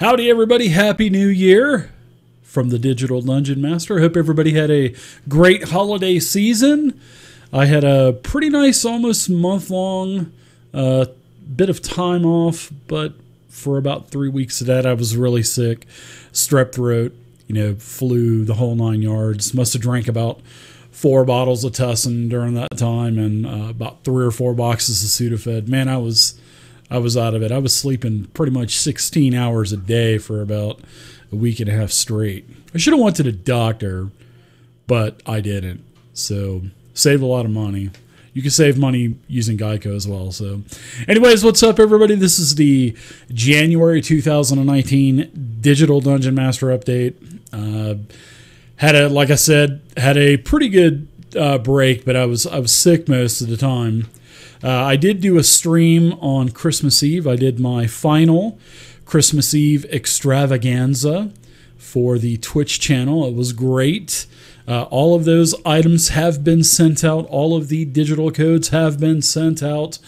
Howdy everybody, Happy New Year from the Digital Dungeon Master. I hope everybody had a great holiday season. I had a pretty nice, almost month-long bit of time off, but for about 3 weeks of that I was really sick. Strep throat, flu, the whole 9 yards. Must have drank about 4 bottles of Tussin during that time and about 3 or 4 boxes of Sudafed. Man, I was out of it. I was sleeping pretty much 16 hours a day for about a week and a half straight. I should have went to the doctor, but I didn't. So, saved a lot of money. You can save money using Geico as well. So, anyways, what's up, everybody? This is the January 2019 Digital Dungeon Master update. Like I said, had a pretty good break, but I was sick most of the time. I did do a stream on Christmas Eve. I did my final Christmas Eve extravaganza for the Twitch channel. It was great. All of those items have been sent out. All of the digital codes have been sent out.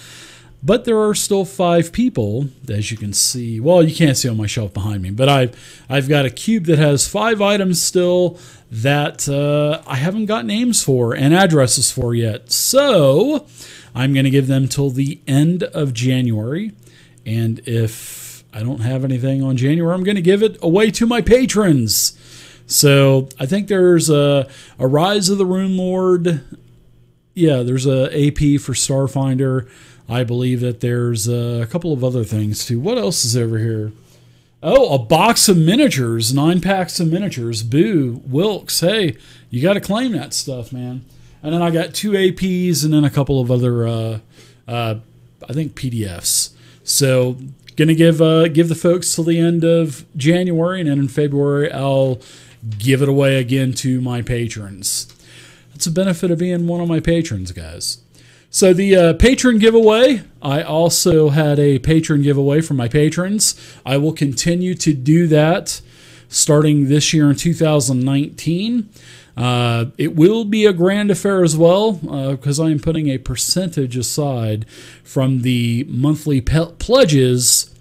But there are still 5 people, as you can see. Well, you can't see on my shelf behind me, but I've got a cube that has 5 items still that I haven't got names for and addresses for yet. So I'm going to give them till the end of January. And if I don't have anything on January, I'm going to give it away to my patrons. So I think there's a Rise of the Rune Lord. Yeah, there's a AP for Starfinder. I believe that there's a couple of other things too. What else is over here? Oh, a box of miniatures, 9 packs of miniatures. Boo, Wilkes. Hey, you got to claim that stuff, man. And then I got 2 APs and then a couple of other, I think PDFs. So gonna give the folks till the end of January, and then in February I'll give it away again to my patrons. That's a benefit of being one of my patrons, guys. So the patron giveaway, I also had a patron giveaway for my patrons. I will continue to do that starting this year in 2019. It will be a grand affair as well, because I am putting a percentage aside from the monthly pledges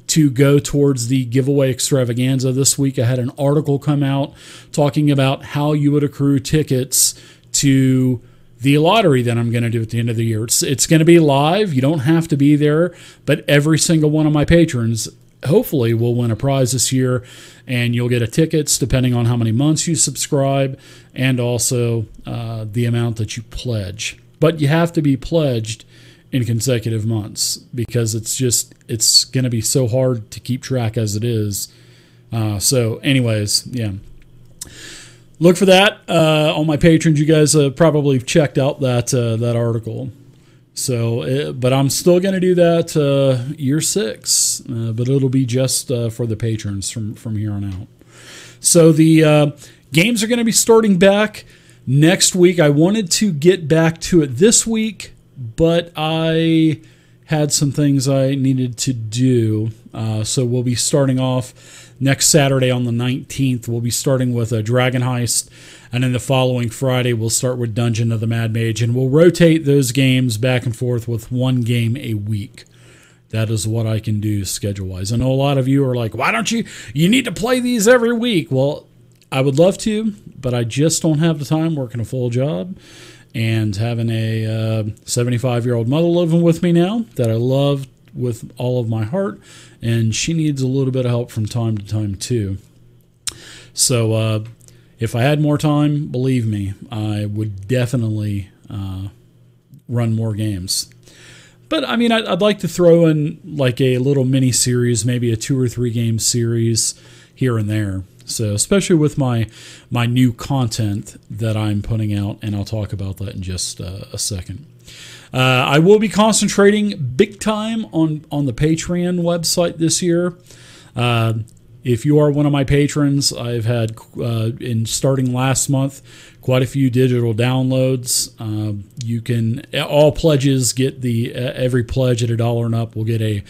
to go towards the giveaway extravaganza. This week I had an article come out talking about how you would accrue tickets to the lottery that I'm going to do at the end of the year. It's going to be live. You don't have to be there, but every single one of my patrons hopefully will win a prize this year, and you'll get a tickets depending on how many months you subscribe and also the amount that you pledge. But you have to be pledged in consecutive months because it's going to be so hard to keep track as it is. So anyways, yeah. Look for that on my patrons. You guys probably checked out that article. So, but I'm still going to do that year 6, but it'll be just for the patrons from here on out. So the games are going to be starting back next week. I wanted to get back to it this week, but I had some things I needed to do. So we'll be starting off next Saturday on the 19th. We'll be starting with a Dragon Heist, and then the following Friday we'll start with Dungeon of the Mad Mage, and we'll rotate those games back and forth with 1 game a week. That is what I can do schedule-wise. I know a lot of you are like, why don't you need to play these every week? Well, I would love to, but I just don't have the time working a full job and having a 75-year-old mother living with me now that I love with all of my heart, and she needs a little bit of help from time to time too. So if I had more time, believe me, I would definitely run more games. But I mean, I'd like to throw in like a little mini series, maybe a 2 or 3 game series here and there. So especially with my new content that I'm putting out, and I'll talk about that in just a second. I will be concentrating big time on the Patreon website this year. If you are one of my patrons, I've had, in starting last month, quite a few digital downloads. You can, all pledges get every pledge at $1 and up will get a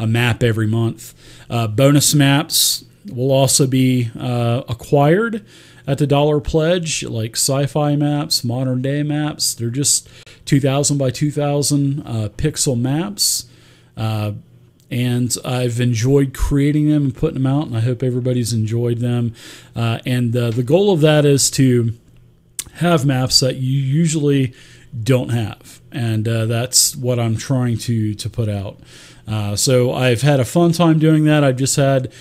map every month. Bonus maps will also be acquired at the $1 pledge, like sci-fi maps, modern day maps. They're just 2,000 by 2,000 pixel maps. and I've enjoyed creating them and putting them out, and I hope everybody's enjoyed them. And the goal of that is to have maps that you usually don't have, and that's what I'm trying to put out. So I've had a fun time doing that. I've just had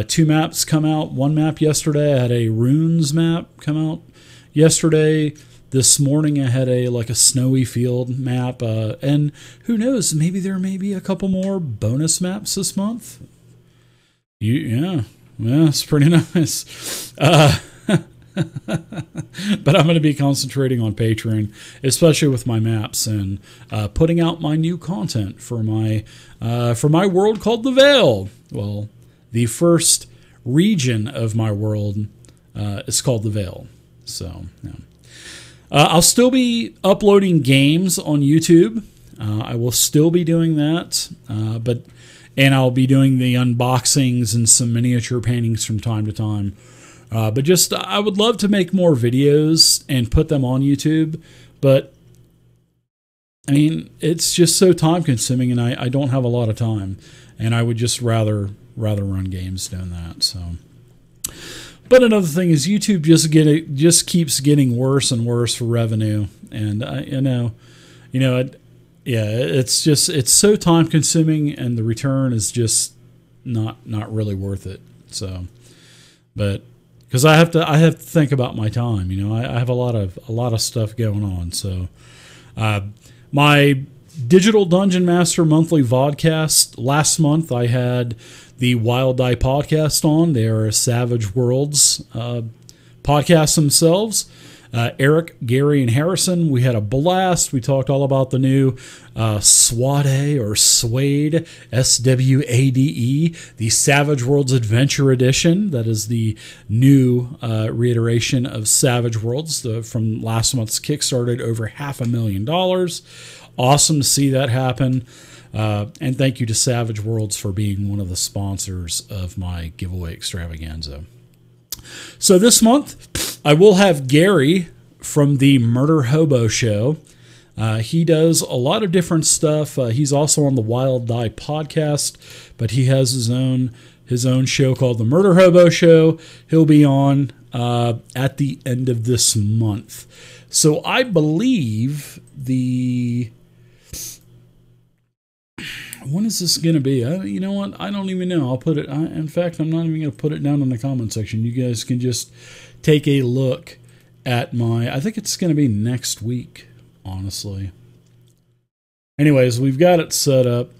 2 maps come out. One map yesterday. I had a runes map come out yesterday. This morning I had a snowy field map, and who knows, maybe there may be a couple more bonus maps this month. Yeah, it's pretty nice. But I'm going to be concentrating on Patreon, especially with my maps, and putting out my new content for my world called the Vale. Well, the first region of my world is called the Vale. So, yeah. I'll still be uploading games on YouTube. I will still be doing that, and I'll be doing the unboxings and some miniature paintings from time to time. But just, I would love to make more videos and put them on YouTube, but I mean, it's just so time consuming, and I don't have a lot of time, and I would just rather run games doing that. So, but another thing is YouTube just keeps getting worse and worse for revenue, and it's so time consuming, and the return is just not really worth it. So, but because I have to think about my time, I have a lot of stuff going on. So, my Digital Dungeon Master monthly vodcast last month, I had the Wild Die podcast on. They are Savage Worlds podcast themselves. Eric, Gary, and Harrison. We had a blast. We talked all about the new SWADE or Swade, SWADE, the Savage Worlds Adventure Edition. That is the new reiteration of Savage Worlds from last month's Kickstarter, over $500,000. Awesome to see that happen. And thank you to Savage Worlds for being one of the sponsors of my giveaway extravaganza. So this month, I will have Gary from the Murder Hobo Show. He does a lot of different stuff. He's also on the Wild Die podcast, but he has his own show called the Murder Hobo Show. He'll be on at the end of this month. So I believe when is this going to be? You know what? I don't even know. I'll put it. In fact, I'm not even going to put it down in the comment section. You guys can just take a look at I think it's going to be next week, honestly. Anyways, we've got it set up.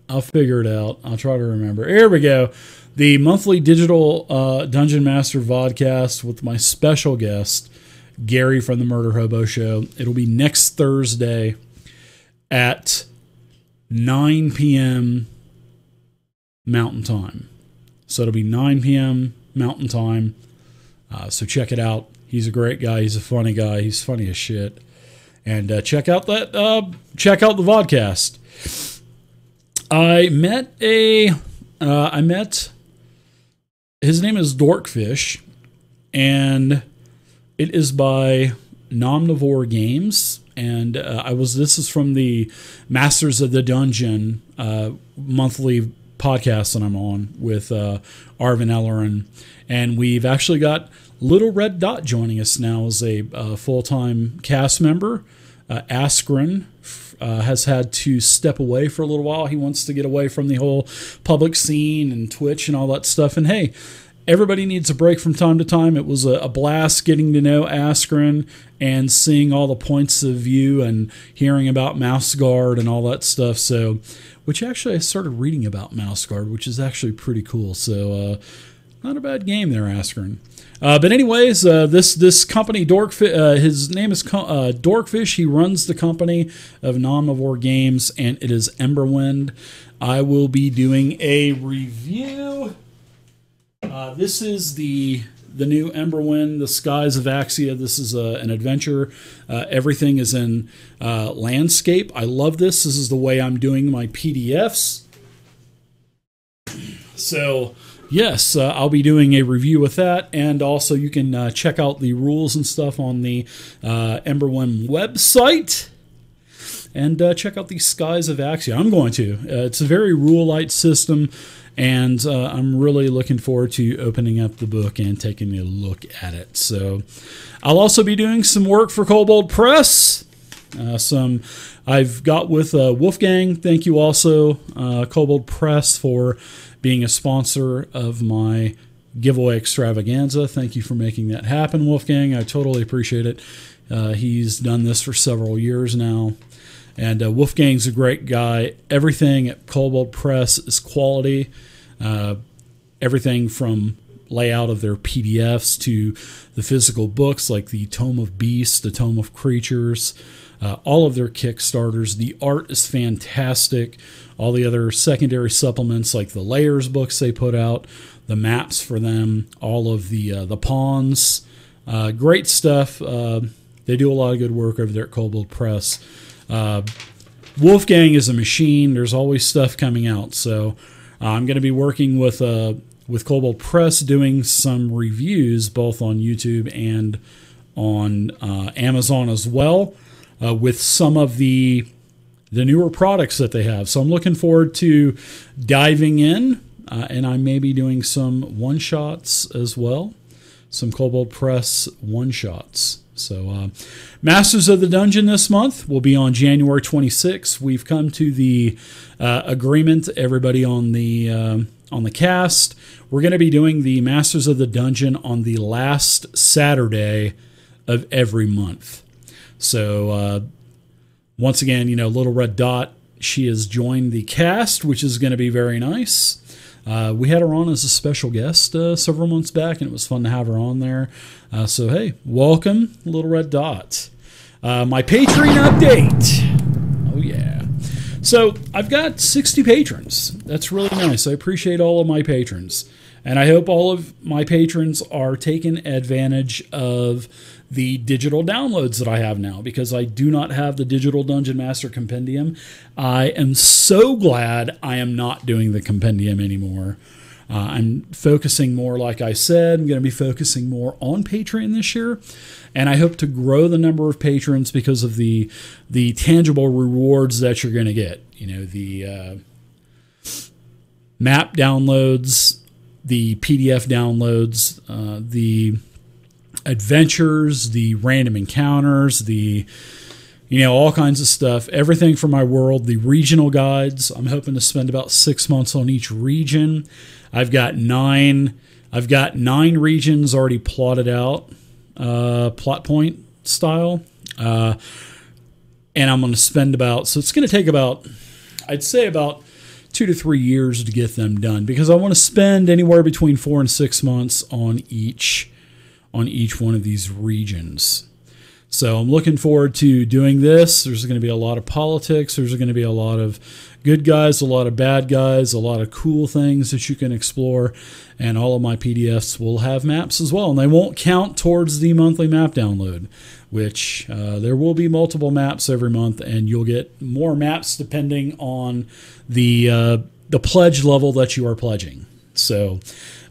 I'll figure it out. I'll try to remember. Here we go. The monthly Digital Dungeon Master vodcast with my special guest, Gary from the Murder Hobo Show. It'll be next Thursday at 9 p.m. Mountain Time. So it'll be 9 p.m. Mountain Time. So check it out. He's a great guy. He's a funny guy. He's funny as shit. And check out the vodcast. I met his name is Dorkfish, and it is by Nomnivore Games. And this is from the Masters of the Dungeon monthly podcast that I'm on with Arvin Ellerin. And we've actually got Little Red Dot joining us now as a full-time cast member. Askren has had to step away for a little while. He wants to get away from the whole public scene and Twitch and all that stuff. And hey, everybody needs a break from time to time. It was a blast getting to know Askren and seeing all the points of view and hearing about Mouse Guard and all that stuff. So, which actually I started reading about Mouse Guard, which is actually pretty cool. So, not a bad game there, Askren. But anyways, this company, Dorkfish, his name is Dorkfish. He runs the company of Nomnivore Games, and it is Emberwind. I will be doing a review. This is the new Emberwind, the Skies of Axia. This is an adventure. Everything is in landscape. I love this. This is the way I'm doing my PDFs. So, yes, I'll be doing a review with that, and also you can check out the rules and stuff on the Emberwind website. and check out the Skies of Axia. I'm going to. It's a very rule-light system, and I'm really looking forward to opening up the book and taking a look at it. So I'll also be doing some work for Kobold Press. I've got with Wolfgang. Thank you also, Kobold Press, for being a sponsor of my giveaway extravaganza. Thank you for making that happen, Wolfgang. I totally appreciate it. He's done this for several years now. And Wolfgang's a great guy. Everything at Kobold Press is quality. Everything from layout of their PDFs to the physical books like the Tome of Beasts, the Tome of Creatures, all of their Kickstarters. The art is fantastic. All the other secondary supplements like the Layers books they put out, the maps for them, all of the pawns. Great stuff. They do a lot of good work over there at Kobold Press. Wolfgang is a machine. There's always stuff coming out. So I'm going to be working with Kobold Press, doing some reviews both on YouTube and on Amazon as well, with some of the newer products that they have. So I'm looking forward to diving in, and I may be doing some one-shots as well, some Kobold Press one-shots. So Masters of the Dungeon this month will be on January 26th. We've come to the agreement, everybody on the cast. We're going to be doing the Masters of the Dungeon on the last Saturday of every month. So once again, Little Red Dot, she has joined the cast, which is going to be very nice. We had her on as a special guest several months back, and it was fun to have her on there. So, hey, welcome, Little Red Dot. My Patreon update. Oh, yeah. So, I've got 60 patrons. That's really nice. I appreciate all of my patrons. And I hope all of my patrons are taking advantage of the digital downloads that I have now, because I do not have the digital Dungeon Master Compendium. I am so glad I am not doing the compendium anymore. I'm focusing more, like I said, I'm going to be focusing more on Patreon this year, and I hope to grow the number of patrons because of the tangible rewards that you're going to get. The map downloads, the PDF downloads, the adventures, the random encounters, all kinds of stuff, everything for my world, the regional guides. I'm hoping to spend about 6 months on each region. I've got nine regions already plotted out, plot point style. And I'm going to spend so it's going to take I'd say about 2 to 3 years to get them done, because I want to spend anywhere between 4 and 6 months on each one of these regions. So I'm looking forward to doing this. There's going to be a lot of politics. There's going to be a lot of good guys, a lot of bad guys, a lot of cool things that you can explore. And all of my PDFs will have maps as well. And they won't count towards the monthly map download, which there will be multiple maps every month, and you'll get more maps depending on the pledge level that you are pledging. So,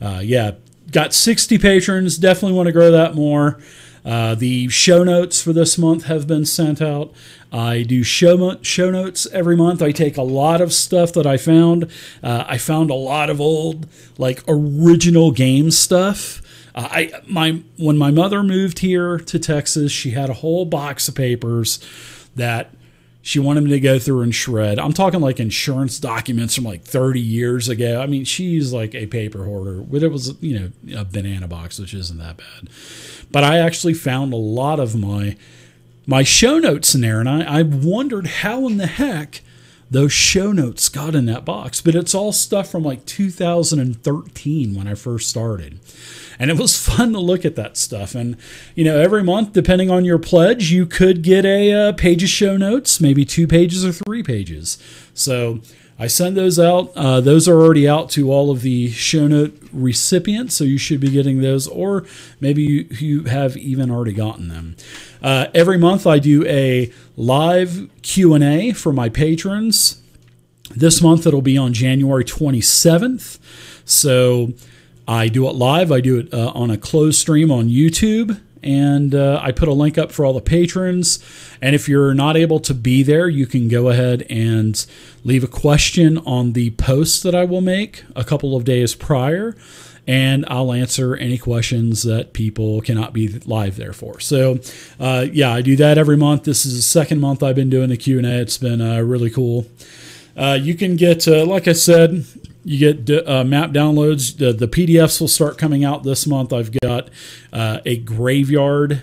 yeah, got 60 patrons. Definitely want to grow that more. The show notes for this month have been sent out. I do show notes every month. I take a lot of stuff that I found. I found a lot of old, original game stuff. When my mother moved here to Texas, she had a whole box of papers that she wanted me to go through and shred. I'm talking insurance documents from 30 years ago. I mean, she's a paper hoarder. But it was, a banana box, which isn't that bad. But I actually found a lot of my show notes in there, and I wondered how in the heck those show notes got in that box. But it's all stuff from 2013 when I first started. And it was fun to look at that stuff. And, every month, depending on your pledge, you could get a page of show notes, maybe 2 pages or 3 pages. So I send those out. Those are already out to all of the show note recipients, so you should be getting those, or maybe you have even already gotten them. Every month I do a live Q&A for my patrons. This month it'll be on January 27th. So I do it live. I do it on a closed stream on YouTube, and I put a link up for all the patrons. And if you're not able to be there, you can go ahead and leave a question on the post that I will make a couple of days prior, and I'll answer any questions that people cannot be live there for. So, yeah, I do that every month. This is the second month I've been doing the Q&A. It's been really cool. You can get, like I said, you get map downloads. The PDFs will start coming out this month. I've got a graveyard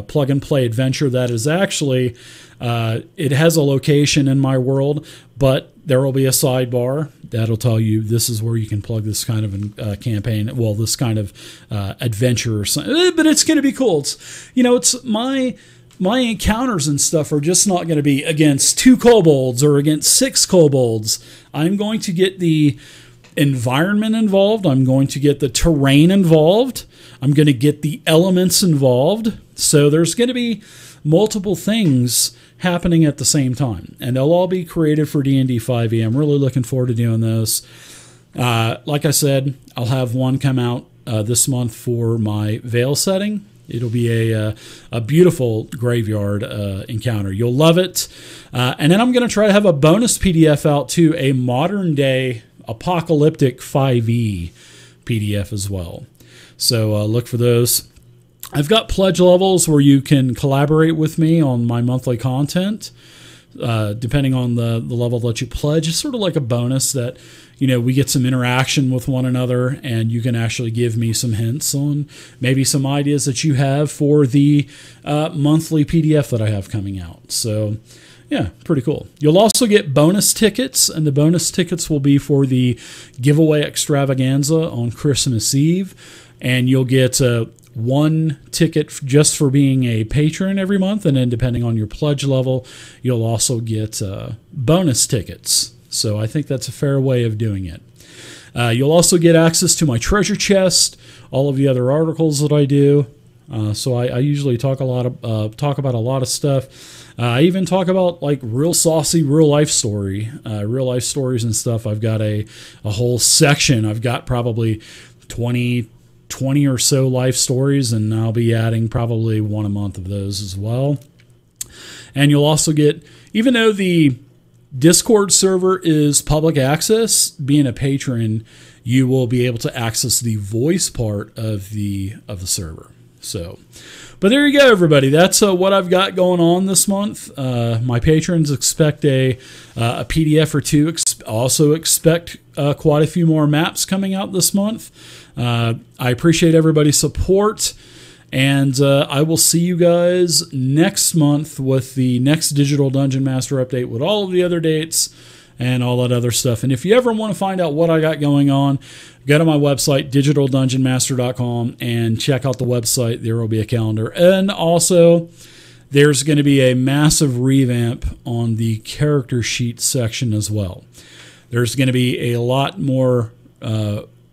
plug-and-play adventure that is actually, it has a location in my world, but there will be a sidebar that'll tell you this is where you can plug this kind of campaign, well, this kind of adventure or something. But it's going to be cool. It's, you know, it's my encounters and stuff are just not going to be against 2 kobolds or against 6 kobolds. I'm going to get the environment involved. I'm going to get the terrain involved. I'm going to get the elements involved. So there's going to be multiple things happening at the same time, and they'll all be created for D&D 5e. I'm really looking forward to doing those. Like I said, I'll have one come out this month for my Vale setting. It'll be a beautiful graveyard encounter. You'll love it. And then I'm going to try to have a bonus PDF out too, a modern day apocalyptic 5e PDF as well. So look for those. I've got pledge levels where you can collaborate with me on my monthly content, depending on the level that you pledge. It's sort of like a bonus that, you know, we get some interaction with one another, and you can actually give me some hints on maybe some ideas that you have for the monthly PDF that I have coming out. So, yeah, pretty cool. You'll also get bonus tickets, and the bonus tickets will be for the giveaway extravaganza on Christmas Eve, and you'll get 1 ticket just for being a patron every month, and then depending on your pledge level, you'll also get bonus tickets. So I think that's a fair way of doing it. You'll also get access to my treasure chest, all of the other articles that I do. So I usually talk about a lot of stuff. I even talk about like real saucy real life stories and stuff. I've got a whole section. I've got probably 20 or so life stories, and I'll be adding probably 1 a month of those as well. And you'll also get, even though the Discord server is public access, being a patron, you will be able to access the voice part of the server. So, but there you go, everybody. That's what I've got going on this month. My patrons expect a PDF or 2. Also expect quite a few more maps coming out this month. I appreciate everybody's support, and I will see you guys next month with the next Digital Dungeon Master update with all of the other dates and all that other stuff. And if you ever want to find out what I got going on, go to my website, digitaldungeonmaster.com, and check out the website. There will be a calendar. And also, there's going to be a massive revamp on the character sheet section as well. There's going to be a lot more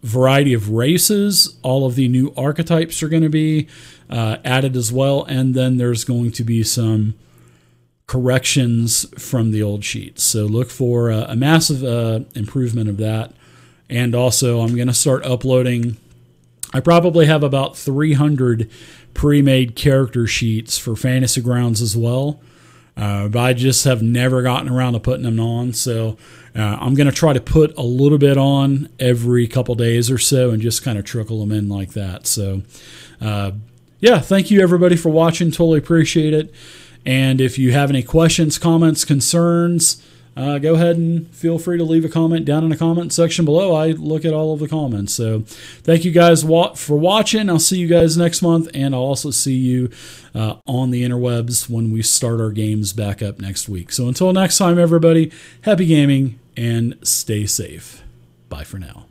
variety of races. All of the new archetypes are going to be added as well. And then there's going to be some corrections from the old sheets. So look for a massive improvement of that. And also, I'm going to start uploading. I probably have about 300 pre-made character sheets for Fantasy Grounds as well. But I just have never gotten around to putting them on. So I'm going to try to put a little bit on every couple days or so and just kind of trickle them in like that. So, yeah, thank you everybody for watching. Totally appreciate it. And if you have any questions, comments, concerns, go ahead and feel free to leave a comment down in the comment section below. I look at all of the comments. So thank you guys for watching. I'll see you guys next month, and I'll also see you on the interwebs when we start our games back up next week. So until next time, everybody, happy gaming and stay safe. Bye for now.